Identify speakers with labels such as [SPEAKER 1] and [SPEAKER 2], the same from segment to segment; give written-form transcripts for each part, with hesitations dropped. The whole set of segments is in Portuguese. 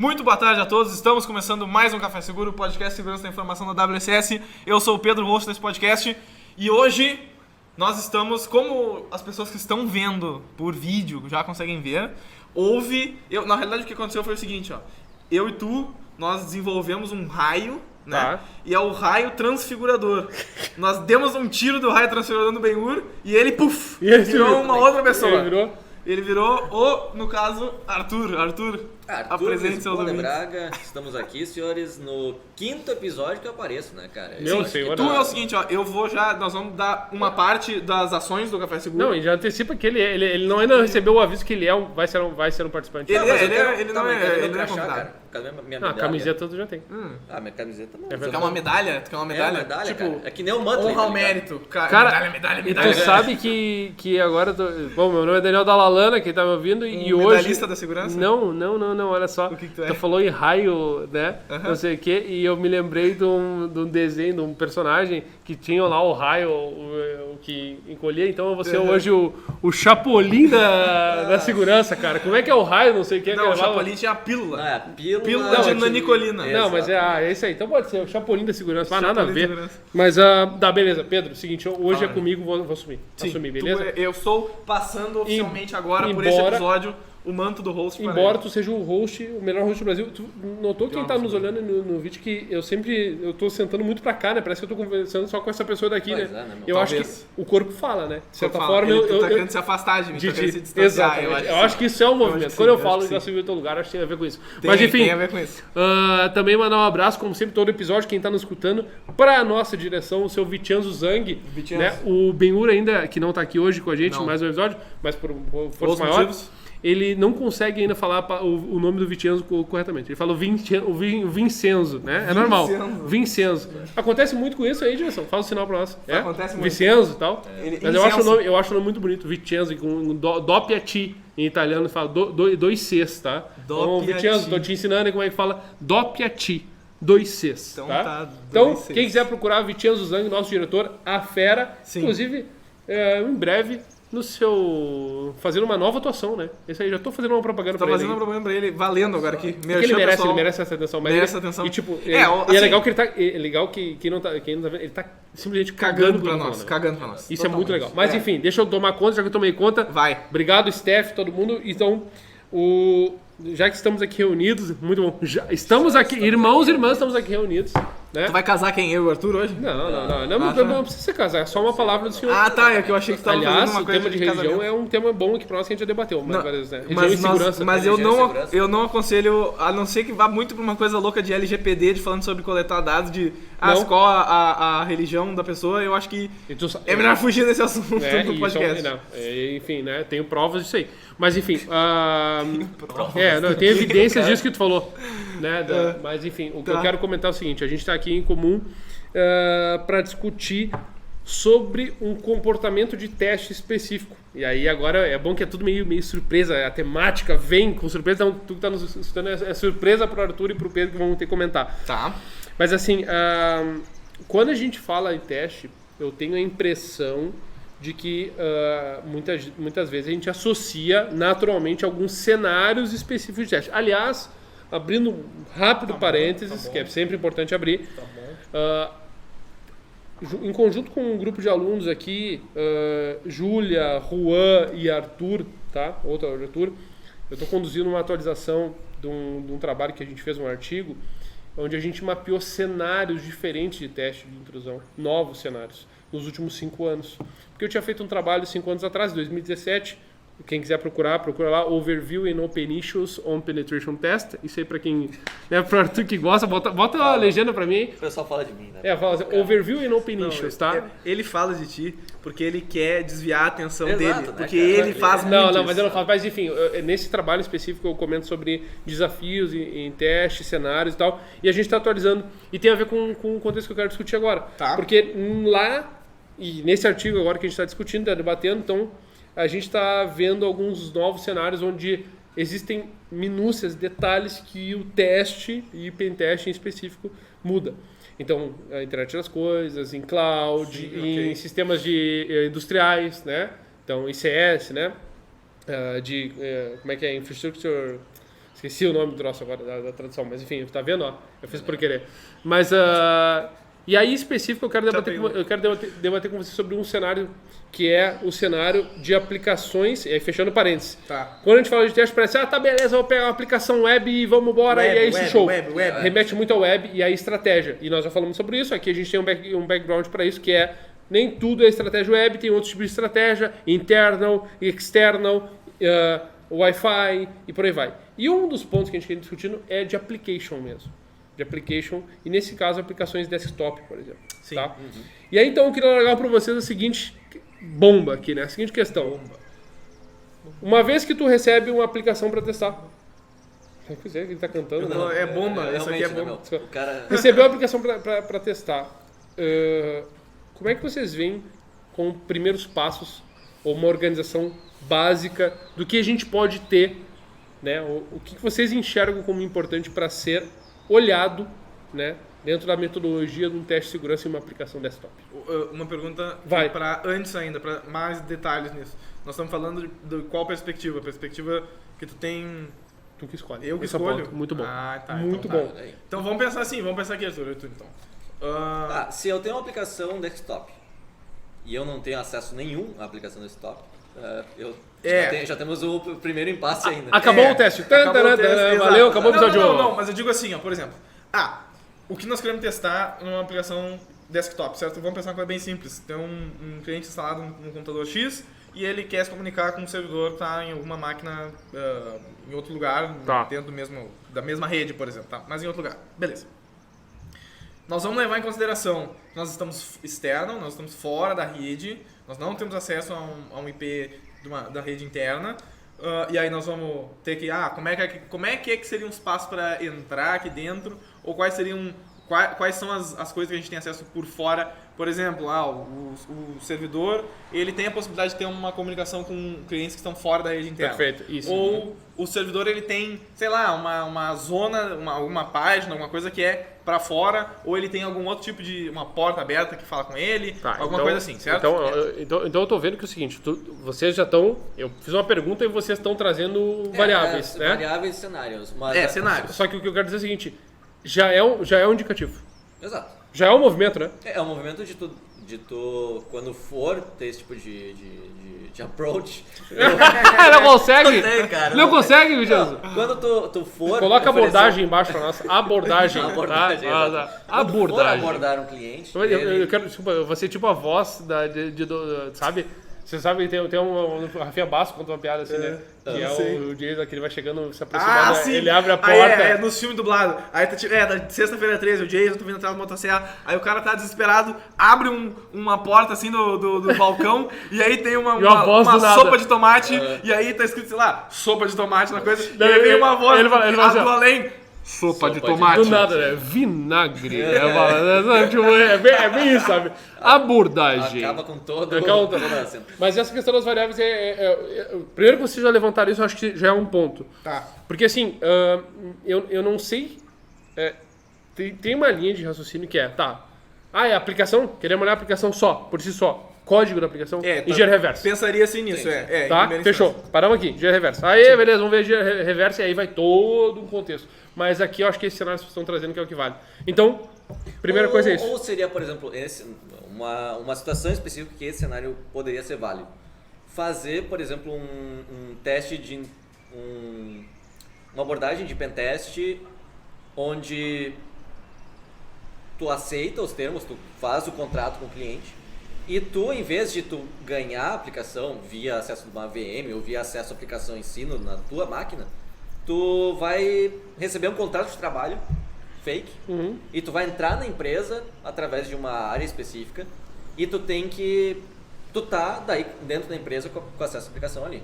[SPEAKER 1] Muito boa tarde a todos, estamos começando mais um Café Seguro, podcast Segurança da Informação da WSS. Eu sou o Pedro, host desse podcast, e hoje nós estamos, como as pessoas que estão vendo por vídeo já conseguem ver, na realidade o que aconteceu foi o seguinte, ó, eu e tu, nós desenvolvemos um raio, né?
[SPEAKER 2] Tá.
[SPEAKER 1] E é o raio transfigurador. Nós demos um tiro do raio transfigurador no Ben-Hur e ele, virou uma outra pessoa. Ele virou no caso, Arthur, apresente seus ouvintes.
[SPEAKER 3] Braga, estamos aqui, senhores, no 5º episódio que eu apareço, né, cara?
[SPEAKER 2] Meu senhor.
[SPEAKER 1] Tu é o seguinte, ó, nós vamos dar uma parte das ações do Café Seguro.
[SPEAKER 2] Não, e já antecipa que ele não ainda recebeu o aviso que ele vai ser um participante.
[SPEAKER 1] Ele não é convidado.
[SPEAKER 3] Cadê minha
[SPEAKER 2] Não, a
[SPEAKER 3] medalha?
[SPEAKER 2] camiseta tu já tem.
[SPEAKER 3] Minha camiseta não.
[SPEAKER 2] É
[SPEAKER 1] Tu
[SPEAKER 2] verdade.
[SPEAKER 1] quer uma medalha? Tu quer uma medalha?
[SPEAKER 3] medalha,
[SPEAKER 1] tipo,
[SPEAKER 3] cara. É que nem o Muttley.
[SPEAKER 1] honra ao
[SPEAKER 3] tá ligado?
[SPEAKER 1] mérito.
[SPEAKER 2] Cara,
[SPEAKER 1] medalha.
[SPEAKER 2] E tu sabe que agora... Bom, meu nome é Daniel Dalalana, quem tá me ouvindo, e hoje...
[SPEAKER 1] Medalhista da segurança?
[SPEAKER 2] Não, olha só.
[SPEAKER 1] O que tu é?
[SPEAKER 2] Tu falou em raio, né?
[SPEAKER 1] Aham.
[SPEAKER 2] Não sei o quê, e eu me lembrei de um desenho, de um personagem que tinha lá o raio, o que encolhia. Então eu vou ser hoje o Chapolin da segurança, cara. Como é que é o raio, não sei o quê.
[SPEAKER 1] Não,
[SPEAKER 2] cara,
[SPEAKER 1] o Chapolin tinha a pílula.
[SPEAKER 3] Não, é a pílula...
[SPEAKER 1] Pílula de nanicolina.
[SPEAKER 2] Não, mas
[SPEAKER 3] Exato.
[SPEAKER 2] é esse aí. Então pode ser o Chapolin da segurança, não nada a
[SPEAKER 1] Chapolin da
[SPEAKER 2] ver.
[SPEAKER 1] segurança.
[SPEAKER 2] Mas, beleza, Pedro, seguinte, hoje
[SPEAKER 1] Fala
[SPEAKER 2] é comigo, vou assumir.
[SPEAKER 1] Sim,
[SPEAKER 2] Assumir, beleza?
[SPEAKER 1] eu estou passando oficialmente agora por
[SPEAKER 2] embora-
[SPEAKER 1] esse episódio o manto do host para
[SPEAKER 2] Embora
[SPEAKER 1] ele.
[SPEAKER 2] tu seja o host, o melhor host do Brasil, tu notou quem tá nos olhando no vídeo que eu tô sentando muito pra cá, né? Parece que eu tô conversando só com essa pessoa daqui,
[SPEAKER 3] Pois
[SPEAKER 2] né?
[SPEAKER 3] é, né, meu?
[SPEAKER 2] Eu acho que
[SPEAKER 1] Talvez.
[SPEAKER 2] o corpo fala, né? De certa
[SPEAKER 1] Fala,
[SPEAKER 2] forma,
[SPEAKER 1] tu tá querendo se afastar de mim, tá querendo se distanciar.
[SPEAKER 2] Exatamente. Eu acho que isso é um movimento.
[SPEAKER 1] que
[SPEAKER 2] Quando eu
[SPEAKER 1] sim,
[SPEAKER 2] falo
[SPEAKER 1] acho que
[SPEAKER 2] que
[SPEAKER 1] sim.
[SPEAKER 2] eu subi em outro lugar, acho que tem a ver com isso.
[SPEAKER 1] Tem,
[SPEAKER 2] Mas enfim,
[SPEAKER 1] tem a ver com isso.
[SPEAKER 2] também mandar um abraço, como sempre, todo episódio, quem tá nos escutando, pra nossa direção, o seu Vincenzo Zang,
[SPEAKER 1] Vincenzo.
[SPEAKER 2] né? O Ben-Hur ainda, que não tá aqui hoje com a gente,
[SPEAKER 1] Não.
[SPEAKER 2] mais um episódio, mas por
[SPEAKER 1] Outros
[SPEAKER 2] força maior,
[SPEAKER 1] motivos?
[SPEAKER 2] ele não consegue ainda falar o nome do Vincenzo corretamente. Ele fala o Vincenzo, né? É normal. Vincenzo. Acontece muito com isso aí, Direção. Fala o sinal pra nós.
[SPEAKER 1] Acontece muito.
[SPEAKER 2] Vincenzo e tal. Mas eu
[SPEAKER 1] Incenso.
[SPEAKER 2] acho o nome muito bonito. Vincenzo, com doppiati em italiano, fala dois Cs, tá? Então,
[SPEAKER 1] Doppiati.
[SPEAKER 2] Vincenzo, tô te ensinando aí como é que fala doppiati. 2 Cs,
[SPEAKER 1] Então
[SPEAKER 2] tá?
[SPEAKER 1] tá,
[SPEAKER 2] Então,
[SPEAKER 1] 2 Cs.
[SPEAKER 2] quem quiser procurar Vincenzo Zang, nosso diretor, a fera,
[SPEAKER 1] Sim.
[SPEAKER 2] inclusive, em breve, fazendo uma nova atuação, né? Esse aí, já tô fazendo uma propaganda
[SPEAKER 1] Tô
[SPEAKER 2] pra
[SPEAKER 1] fazendo um
[SPEAKER 2] ele.
[SPEAKER 1] problema pra ele, valendo agora aqui.
[SPEAKER 2] Porque ele merece essa atenção. Mas
[SPEAKER 1] merece
[SPEAKER 2] ele-
[SPEAKER 1] atenção.
[SPEAKER 2] E tipo,
[SPEAKER 1] É,
[SPEAKER 2] e é
[SPEAKER 1] assim-
[SPEAKER 2] legal que ele tá. É legal que quem não tá vendo, ele tá simplesmente cagando
[SPEAKER 1] Cagando pra
[SPEAKER 2] pro
[SPEAKER 1] nós,
[SPEAKER 2] mundo, né?
[SPEAKER 1] cagando pra nós.
[SPEAKER 2] Isso é muito
[SPEAKER 1] Totalmente.
[SPEAKER 2] legal. Mas enfim, deixa eu tomar conta, já que eu tomei conta.
[SPEAKER 1] Vai.
[SPEAKER 2] Obrigado, Steph, todo mundo. Então, já que estamos aqui reunidos, muito bom. Estamos aqui, irmãos e irmãs, estamos aqui reunidos. Né?
[SPEAKER 1] Tu vai casar quem? Eu e o Arthur hoje?
[SPEAKER 2] Não precisa ser casar, é só uma palavra do senhor.
[SPEAKER 1] Ah, tá, é que eu achei que tu tava
[SPEAKER 2] Aliás,
[SPEAKER 1] fazendo uma
[SPEAKER 2] o
[SPEAKER 1] coisa
[SPEAKER 2] tema de religião
[SPEAKER 1] casamento.
[SPEAKER 2] é um tema bom aqui pra nós que a gente já debateu.
[SPEAKER 1] Não,
[SPEAKER 2] Várias, né? Religião e segurança.
[SPEAKER 1] mas
[SPEAKER 3] Religião e segurança.
[SPEAKER 1] eu não aconselho, a não ser que vá muito pra uma coisa louca de LGPD, de falando sobre coletar dados, de
[SPEAKER 2] Não.
[SPEAKER 1] qual a religião da pessoa, eu acho que
[SPEAKER 2] E tu
[SPEAKER 1] é melhor fugir desse assunto do
[SPEAKER 2] e
[SPEAKER 1] podcast.
[SPEAKER 2] enfim, né? Tenho provas disso aí. Mas enfim. Tem evidências disso que tu falou. Né? Mas enfim, o que eu quero comentar é o seguinte: a gente está aqui em comum para discutir sobre um comportamento de teste específico. E aí agora é bom que é tudo meio surpresa, a temática vem com surpresa, então tu que está nos escutando é surpresa para o Arthur e para o Pedro que vão ter que comentar.
[SPEAKER 1] Tá.
[SPEAKER 2] Mas assim, quando a gente fala em teste, eu tenho a impressão de que muitas vezes a gente associa naturalmente alguns cenários específicos de teste. Aliás, abrindo um rápido parênteses, que é sempre importante abrir, em conjunto com um grupo de alunos aqui, Júlia, Juan e Arthur, tá? Outro Arthur, eu estou conduzindo uma atualização de um trabalho que a gente fez, um artigo, onde a gente mapeou cenários diferentes de teste de intrusão, novos cenários, nos últimos 5 anos. Porque eu tinha feito um trabalho 5 anos atrás, em 2017, quem quiser procura lá, Overview and Open Issues on Penetration Test. Isso aí pra quem, né, pro Arthur que gosta, bota a legenda pra mim aí.
[SPEAKER 3] O pessoal fala de mim, né?
[SPEAKER 2] Fala assim, Overview and Open Issues, tá?
[SPEAKER 1] Ele fala de ti porque ele quer desviar a atenção
[SPEAKER 3] Exato,
[SPEAKER 1] dele,
[SPEAKER 3] né,
[SPEAKER 1] porque
[SPEAKER 3] cara?
[SPEAKER 1] ele faz muito
[SPEAKER 2] Não,
[SPEAKER 1] isso.
[SPEAKER 2] mas eu não falo. Mas enfim, nesse trabalho específico eu comento sobre desafios em testes, cenários e tal. E a gente está atualizando. E tem a ver com o contexto que eu quero discutir agora.
[SPEAKER 1] Tá.
[SPEAKER 2] Porque lá, e nesse artigo agora que a gente está discutindo, está debatendo, então a gente está vendo alguns novos cenários onde existem minúcias, detalhes que o teste e o pentest em específico muda. Então, a internet das coisas, em cloud,
[SPEAKER 1] Sim,
[SPEAKER 2] em
[SPEAKER 1] ok.
[SPEAKER 2] sistemas industriais, né? Então, ICS, né? Como é que é? Infrastructure... Esqueci o nome do troço agora, da tradução, mas enfim, tá vendo? Ó, eu fiz por querer. Mas, e aí, em específico, eu quero debater com você sobre um cenário que é o cenário de aplicações, e aí fechando parênteses.
[SPEAKER 1] Tá.
[SPEAKER 2] Quando a gente fala de teste, parece, tá beleza, vou pegar uma aplicação web e vamos embora, e é esse show. Remete muito ao web e à estratégia. E nós já falamos sobre isso, aqui a gente tem um background para isso, que é nem tudo é estratégia web, tem outros tipos de estratégia, internal, external, Wi-Fi e por aí vai. E um dos pontos que a gente quer discutindo é de application mesmo. De application, e nesse caso, aplicações desktop, por exemplo.
[SPEAKER 1] Sim.
[SPEAKER 2] Tá? E aí, então, eu queria largar para vocês a seguinte bomba aqui, né? A seguinte questão. Uma vez que tu recebe uma aplicação para testar... Pois é, que ele tá cantando, né?
[SPEAKER 1] É bomba, isso aqui é bomba.
[SPEAKER 3] O cara...
[SPEAKER 2] Recebeu a aplicação para testar. Como é que vocês veem com primeiros passos ou uma organização básica do que a gente pode ter, né? O que vocês enxergam como importante para ser olhado, né, dentro da metodologia de um teste de segurança em uma aplicação desktop?
[SPEAKER 1] Uma pergunta
[SPEAKER 2] para
[SPEAKER 1] antes ainda, para mais detalhes nisso. Nós estamos falando de qual perspectiva? A perspectiva que tu tem...
[SPEAKER 2] Tu que escolhe.
[SPEAKER 1] Eu que
[SPEAKER 2] Esse é o
[SPEAKER 1] escolho?
[SPEAKER 2] ponto. Muito bom.
[SPEAKER 1] Tá.
[SPEAKER 2] Muito
[SPEAKER 1] então,
[SPEAKER 2] bom.
[SPEAKER 1] Tá. Então vamos pensar assim, vamos pensar aqui, Arthur, então.
[SPEAKER 3] Se eu tenho uma aplicação desktop e eu não tenho acesso nenhum à aplicação desktop, já temos o primeiro impasse ainda.
[SPEAKER 2] Acabou o teste. Valeu, acabou o episódio.
[SPEAKER 1] Não, mas eu digo assim, ó, por exemplo. O que nós queremos testar numa aplicação desktop, certo? Vamos pensar uma coisa bem simples. Tem um cliente instalado no computador X e ele quer se comunicar com um servidor que está em alguma máquina em outro lugar, dentro da mesma rede, por exemplo, tá? Mas em outro lugar. Beleza. Nós vamos levar em consideração que nós estamos externo, nós estamos fora da rede, nós não temos acesso a um IP da rede interna, e aí nós vamos ter que, como é que seriam os passos para entrar aqui dentro, ou quais são as coisas que a gente tem acesso por fora. Por exemplo, o servidor, ele tem a possibilidade de ter uma comunicação com clientes que estão fora da rede interna.
[SPEAKER 2] Perfeito, isso.
[SPEAKER 1] Ou o servidor, ele tem, sei lá, uma zona, uma página, alguma coisa que é para fora, ou ele tem algum outro tipo de uma porta aberta que fala com ele, alguma coisa assim, certo?
[SPEAKER 2] Então eu tô vendo que é o seguinte, vocês já estão... Eu fiz uma pergunta e vocês estão trazendo variáveis, né?
[SPEAKER 3] Variáveis e cenários. Mas
[SPEAKER 1] cenários.
[SPEAKER 2] Só que o que eu quero dizer é o seguinte, já é um indicativo.
[SPEAKER 3] Exato.
[SPEAKER 2] Já é um movimento, né?
[SPEAKER 3] É um movimento de tu quando for ter esse tipo de approach...
[SPEAKER 2] Não consegue? Não consegue, Vicenzo?
[SPEAKER 3] Quando tu for...
[SPEAKER 2] Coloca a abordagem embaixo pra nós. Abordagem.
[SPEAKER 3] Abordagem.
[SPEAKER 2] Abordagem.
[SPEAKER 3] For abordar um cliente...
[SPEAKER 2] Eu quero, desculpa, eu vou ser tipo a voz sabe? Você sabe que tem um Rafinha Bastos conta uma piada assim, né? Que é o Jason, que ele vai chegando, se aproximando,
[SPEAKER 1] sim.
[SPEAKER 2] ele abre a porta.
[SPEAKER 1] É nos filmes dublados. Aí da sexta-feira 13, o Jason, tô vindo atrás do motosserra, aí o cara tá desesperado, abre uma porta assim do balcão, e aí tem uma sopa de tomate, e aí tá escrito, sei lá, sopa de tomate na coisa, e aí vem uma voz
[SPEAKER 2] ele fala
[SPEAKER 1] do além. Sopa de tomate.
[SPEAKER 2] Do nada, né? Vinagre. É bem isso, sabe? Abordagem.
[SPEAKER 3] Acaba com todo
[SPEAKER 2] Mas essa questão das variáveis primeiro que vocês já levantaram isso, eu acho que já é um ponto.
[SPEAKER 1] Tá.
[SPEAKER 2] Porque assim, eu não sei... Tem uma linha de raciocínio que é a aplicação, queremos olhar a aplicação só, por si só. Código da aplicação, engenharia reversa.
[SPEAKER 1] Pensaria assim nisso,
[SPEAKER 2] Tá, fechou. Paramos aqui, engenharia reversa. Aí, beleza, vamos ver engenharia reversa e aí vai todo um contexto. Mas aqui eu acho que esse cenário que vocês estão trazendo que é o que vale. Então, primeira coisa é isso.
[SPEAKER 3] Ou seria, por exemplo, uma situação específica que esse cenário poderia ser válido. Fazer, por exemplo, um teste de... uma abordagem de pentest onde tu aceita os termos, tu faz o contrato com o cliente e tu, em vez de tu ganhar a aplicação via acesso de uma VM ou via acesso à aplicação em si na tua máquina, tu vai receber um contrato de trabalho fake e tu vai entrar na empresa através de uma área específica e tu tá daí dentro da empresa com acesso à aplicação ali.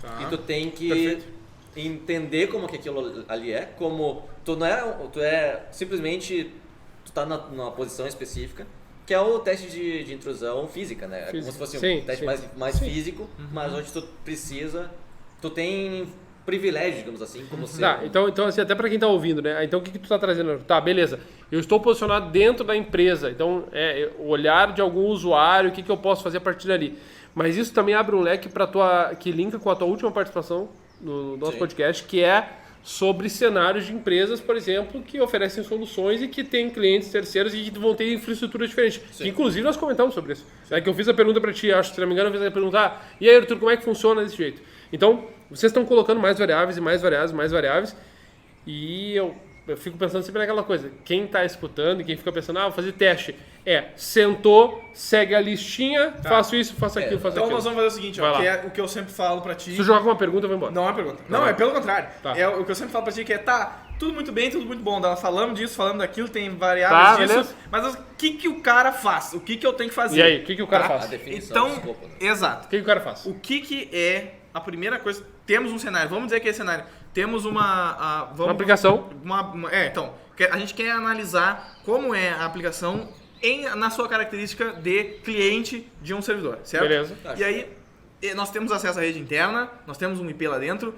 [SPEAKER 3] Tá. E tu tem que entender como que aquilo ali é, como tu é simplesmente tu tá numa posição específica, que é o teste de intrusão física, né? É como se fosse um teste mais físico, mas onde tu tem privilégio, digamos assim, como ser...
[SPEAKER 2] Então assim, até para quem tá ouvindo, né? Então o que tu tá trazendo? Tá, beleza. Eu estou posicionado dentro da empresa, então o olhar de algum usuário, o que eu posso fazer a partir dali. Mas isso também abre um leque que linka com a tua última participação no nosso podcast, que é sobre cenários de empresas, por exemplo, que oferecem soluções e que têm clientes terceiros e que vão ter infraestrutura diferente. Que, inclusive, nós comentamos sobre isso. É que eu fiz a pergunta para ti, acho, se não me engano, eu fiz a pergunta, e aí, Arthur, como é que funciona desse jeito? Então, vocês estão colocando mais variáveis e mais variáveis e mais variáveis, e eu fico pensando sempre naquela coisa, quem está escutando e quem fica pensando, vou fazer teste, sentou, segue a listinha, faço isso, faço aquilo, faço
[SPEAKER 1] Então
[SPEAKER 2] aquilo.
[SPEAKER 1] nós vamos fazer o seguinte, ó, que é o que eu sempre falo pra ti.
[SPEAKER 2] Se tu joga uma pergunta, eu vou embora.
[SPEAKER 1] Não é uma pergunta. Não, é pelo contrário.
[SPEAKER 2] Tá.
[SPEAKER 1] É o que eu sempre falo pra ti, que tudo muito bem, tudo muito bom. Nós falamos disso, falamos daquilo, tem variáveis disso.
[SPEAKER 2] Beleza.
[SPEAKER 1] Mas o que o cara faz? O que eu tenho que fazer?
[SPEAKER 2] E aí, o que o cara
[SPEAKER 3] A
[SPEAKER 2] faz?
[SPEAKER 3] definição
[SPEAKER 1] Então,
[SPEAKER 3] do escopo, né?
[SPEAKER 1] exato.
[SPEAKER 2] O que o cara faz?
[SPEAKER 1] O que é a primeira coisa? Temos um cenário, vamos dizer que é cenário. Temos uma
[SPEAKER 2] aplicação.
[SPEAKER 1] Então, a gente quer analisar como é a aplicação na sua característica de cliente de um servidor, certo?
[SPEAKER 2] Beleza.
[SPEAKER 1] E aí, nós temos acesso à rede interna, nós temos um IP lá dentro,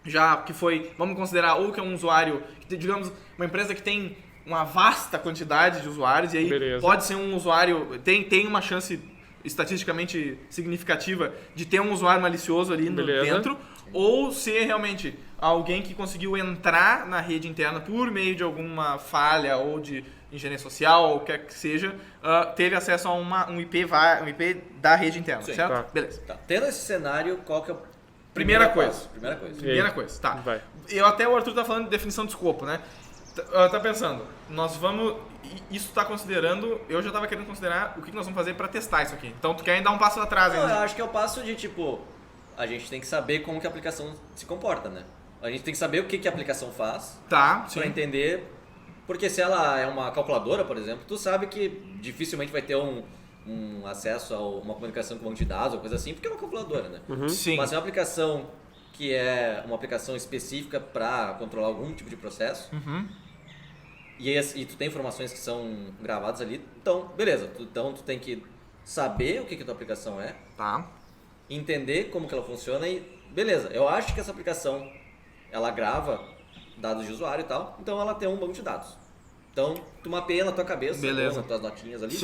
[SPEAKER 1] já que foi, vamos considerar, ou que é um usuário, digamos, uma empresa que tem uma vasta quantidade de usuários, e aí
[SPEAKER 2] Beleza.
[SPEAKER 1] pode ser um usuário, tem uma chance estatisticamente significativa de ter um usuário malicioso ali dentro, ou ser realmente alguém que conseguiu entrar na rede interna por meio de alguma falha ou de engenharia social, ou o que quer que seja, teve acesso a um IP da rede interna,
[SPEAKER 3] Sim.
[SPEAKER 1] certo?
[SPEAKER 2] Tá.
[SPEAKER 1] Beleza.
[SPEAKER 3] Tá. Tendo esse cenário, qual que é a
[SPEAKER 1] Primeira
[SPEAKER 3] Primeira coisa.
[SPEAKER 1] Primeira coisa, tá.
[SPEAKER 2] Vai.
[SPEAKER 1] O Arthur tá falando de definição de escopo, né? Tá pensando, nós vamos... Isso tá considerando... Eu já tava querendo considerar o que nós vamos fazer pra testar isso aqui. Então tu quer dar um passo atrás
[SPEAKER 3] Não, eu
[SPEAKER 1] ainda.
[SPEAKER 3] acho que é o passo de, a gente tem que saber como que a aplicação se comporta, né? A gente tem que saber o que a aplicação faz
[SPEAKER 1] Tá, sim.
[SPEAKER 3] para entender, porque se ela é uma calculadora, por exemplo, tu sabe que dificilmente vai ter um acesso a uma comunicação com banco de dados ou coisa assim, porque é uma calculadora, né?
[SPEAKER 1] Sim.
[SPEAKER 3] Mas é uma aplicação que é uma aplicação específica para controlar algum tipo de processo, e tu tem informações que são gravadas ali, então, beleza. Então tu tem que saber o que a tua aplicação é,
[SPEAKER 1] Tá.
[SPEAKER 3] entender como que ela funciona e, beleza, eu acho que essa aplicação, ela grava dados de usuário e tal, então ela tem um banco de dados. Então, tu mapeia na tua cabeça,
[SPEAKER 1] Beleza.
[SPEAKER 3] ou nas tuas notinhas ali.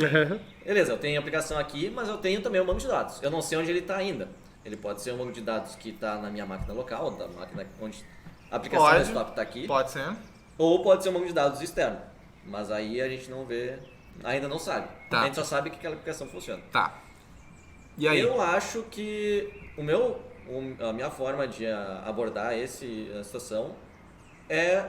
[SPEAKER 3] Beleza, eu tenho a aplicação aqui, mas eu tenho também um banco de dados. Eu não sei onde ele está ainda. Ele pode ser um banco de dados que está na minha máquina local, da máquina onde a aplicação
[SPEAKER 1] Pode.
[SPEAKER 3] desktop está aqui.
[SPEAKER 1] Pode ser.
[SPEAKER 3] Ou pode ser um banco de dados externo. Mas aí a gente não vê, ainda não sabe.
[SPEAKER 1] Tá.
[SPEAKER 3] A gente só sabe que aquela aplicação funciona.
[SPEAKER 1] Tá. E aí?
[SPEAKER 3] Eu acho que a minha forma de abordar essa situação é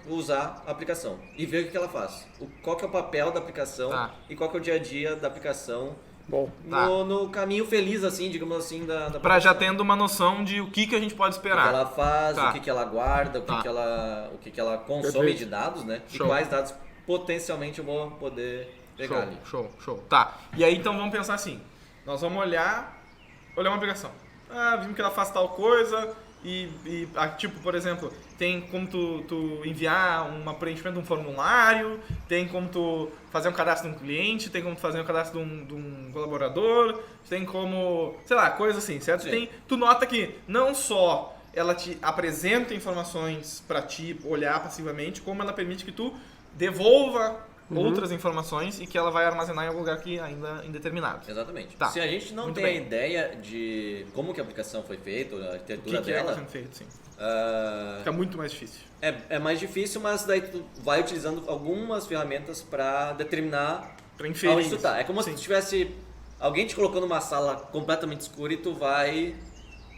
[SPEAKER 3] usar a aplicação e ver o que ela faz. Qual que é o papel da aplicação e qual que é o dia a dia da aplicação.
[SPEAKER 2] Bom,
[SPEAKER 3] No caminho feliz, assim, digamos assim, da
[SPEAKER 1] Pra já tendo uma noção de o que a gente pode
[SPEAKER 3] o que
[SPEAKER 1] esperar.
[SPEAKER 3] ela faz,
[SPEAKER 1] Tá.
[SPEAKER 3] o que ela guarda, o que ela consome
[SPEAKER 2] Perfeito.
[SPEAKER 3] de dados, né?
[SPEAKER 1] Show.
[SPEAKER 3] E quais dados potencialmente eu vou poder pegar ali.
[SPEAKER 1] Show. Tá. E aí então vamos pensar assim. Nós vamos olhar uma aplicação. Vimos que ela faz tal coisa tipo, por exemplo, tem como tu enviar um preenchimento de um formulário, tem como tu fazer um cadastro de um cliente, tem como tu fazer um cadastro de um colaborador, tem como, sei lá, coisa assim, certo?
[SPEAKER 3] Sim.
[SPEAKER 1] Tu nota que não só ela te apresenta informações para ti olhar passivamente, como ela permite que tu devolva outras informações e que ela vai armazenar em algum lugar que ainda indeterminado.
[SPEAKER 3] Exatamente.
[SPEAKER 1] Tá.
[SPEAKER 3] Se a gente não
[SPEAKER 1] Muito
[SPEAKER 3] tem
[SPEAKER 1] bem.
[SPEAKER 3] a ideia de como que a aplicação foi feita, a
[SPEAKER 1] O
[SPEAKER 3] arquitetura
[SPEAKER 1] que é que
[SPEAKER 3] dela,
[SPEAKER 1] está sendo feito, sim.
[SPEAKER 3] ah,
[SPEAKER 1] Fica muito mais difícil.
[SPEAKER 3] é mais difícil, mas daí tu vai utilizando algumas ferramentas para determinar
[SPEAKER 1] Pra inferir
[SPEAKER 3] onde tu
[SPEAKER 1] isso.
[SPEAKER 3] tá. É como se tu tivesse alguém te colocou numa sala completamente escura e tu vai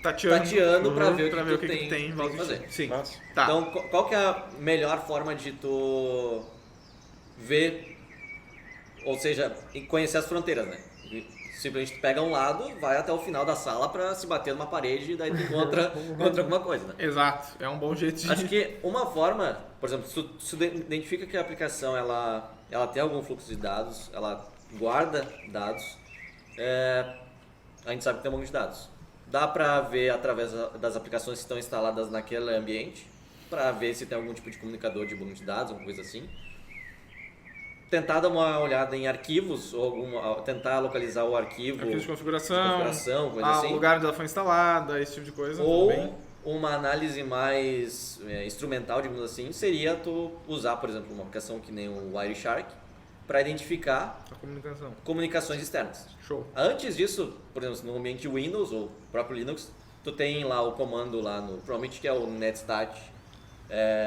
[SPEAKER 3] tateando para ver o que tu tem
[SPEAKER 1] em
[SPEAKER 3] que
[SPEAKER 1] volta de
[SPEAKER 3] fazer.
[SPEAKER 1] ti. Sim.
[SPEAKER 2] Massa.
[SPEAKER 1] Tá.
[SPEAKER 3] Então, qual que é a melhor forma de tu ver, ou seja, conhecer as fronteiras, né? Simplesmente tu pega um lado, vai até o final da sala para se bater numa parede e daí tu encontra alguma coisa, né?
[SPEAKER 1] Exato. É um bom jeito de...
[SPEAKER 3] Acho que uma forma, por exemplo, se tu identifica que a aplicação ela tem algum fluxo de dados, ela guarda dados, a gente sabe que tem um monte de dados. Dá para ver através das aplicações que estão instaladas naquele ambiente, para ver se tem algum tipo de comunicador de banco de dados, alguma coisa assim. Tentar dar uma olhada em arquivos, ou tentar localizar o arquivo
[SPEAKER 1] Arquivos de configuração,
[SPEAKER 3] coisa assim.
[SPEAKER 1] o lugar onde ela foi instalada, esse tipo de coisa.
[SPEAKER 3] Ou
[SPEAKER 1] tudo bem.
[SPEAKER 3] uma análise mais instrumental, digamos assim, seria tu usar, por exemplo, uma aplicação que nem o Wireshark para identificar
[SPEAKER 1] A comunicação.
[SPEAKER 3] comunicações externas.
[SPEAKER 1] Show.
[SPEAKER 3] Antes disso, por exemplo, no ambiente Windows ou próprio Linux, tu tem lá o comando lá no, provavelmente que é o netstat,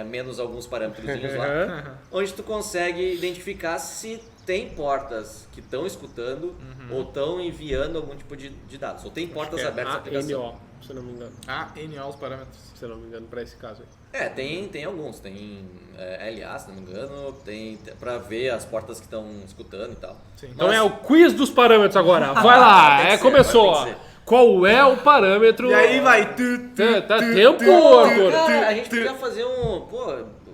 [SPEAKER 3] menos alguns parâmetros lá, onde tu consegue identificar se tem portas que estão escutando ou estão enviando algum tipo de dados, ou tem portas abertas na aplicação.
[SPEAKER 2] ANO, se não me engano.
[SPEAKER 1] ANO os parâmetros.
[SPEAKER 2] Se não me engano, para esse caso aí.
[SPEAKER 3] Tem alguns, tem LA, se não me engano, tem pra ver as portas que estão escutando e tal.
[SPEAKER 1] Sim.
[SPEAKER 2] Então é o quiz dos parâmetros agora. Vai lá, começou.
[SPEAKER 3] Tem que ser.
[SPEAKER 2] Qual é o parâmetro?
[SPEAKER 1] E aí vai.
[SPEAKER 2] Tá tempo, Arthur.
[SPEAKER 3] Cara, a gente podia fazer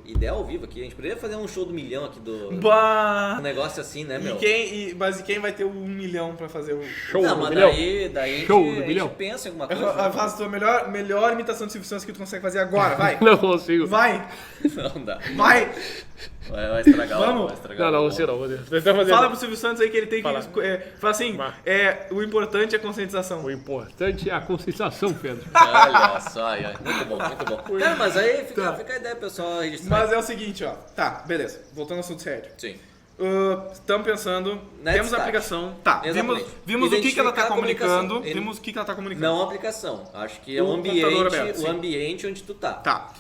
[SPEAKER 3] ideia ao vivo aqui, a gente poderia fazer um show do milhão aqui um negócio assim, né, meu?
[SPEAKER 1] Mas quem vai ter 1 milhão pra fazer o...
[SPEAKER 2] Show
[SPEAKER 3] Não,
[SPEAKER 2] do
[SPEAKER 3] mas
[SPEAKER 2] milhão.
[SPEAKER 3] daí
[SPEAKER 2] Show
[SPEAKER 3] a
[SPEAKER 2] do
[SPEAKER 3] gente
[SPEAKER 2] milhão.
[SPEAKER 3] pensa em alguma coisa.
[SPEAKER 1] Faz a tua melhor imitação de Silvio Santos que tu consegue fazer agora, vai.
[SPEAKER 2] Não consigo.
[SPEAKER 1] Vai,
[SPEAKER 3] Não dá.
[SPEAKER 1] vai.
[SPEAKER 3] Vai estragar
[SPEAKER 1] Vamos.
[SPEAKER 3] Vai estragar
[SPEAKER 2] Não,
[SPEAKER 3] o-
[SPEAKER 2] você não. Você tá fazendo.
[SPEAKER 1] Fala pro Silvio Santos aí que ele tem que...
[SPEAKER 2] Fala.
[SPEAKER 1] Fala assim,
[SPEAKER 2] Vai.
[SPEAKER 1] o importante é a conscientização.
[SPEAKER 2] O importante é a conscientização, Pedro.
[SPEAKER 3] Olha só, aí, ó. Muito bom, muito bom. Cara, mas aí fica a ideia, pessoal, registrar.
[SPEAKER 1] Mas é o seguinte, ó. Tá, beleza. Voltando ao assunto sério.
[SPEAKER 3] Sim.
[SPEAKER 1] Estamos pensando,
[SPEAKER 3] Netstat.
[SPEAKER 1] temos a aplicação. Tá,
[SPEAKER 3] Exatamente.
[SPEAKER 1] vimos o que ela tá
[SPEAKER 3] Identificar a
[SPEAKER 1] comunicando.
[SPEAKER 3] comunicação.
[SPEAKER 1] Vimos o que ela tá comunicando.
[SPEAKER 3] Não a aplicação. Acho que é
[SPEAKER 1] O
[SPEAKER 3] o
[SPEAKER 1] computador aberto,
[SPEAKER 3] ambiente,
[SPEAKER 1] sim.
[SPEAKER 3] o ambiente onde tu tá.
[SPEAKER 1] Tá.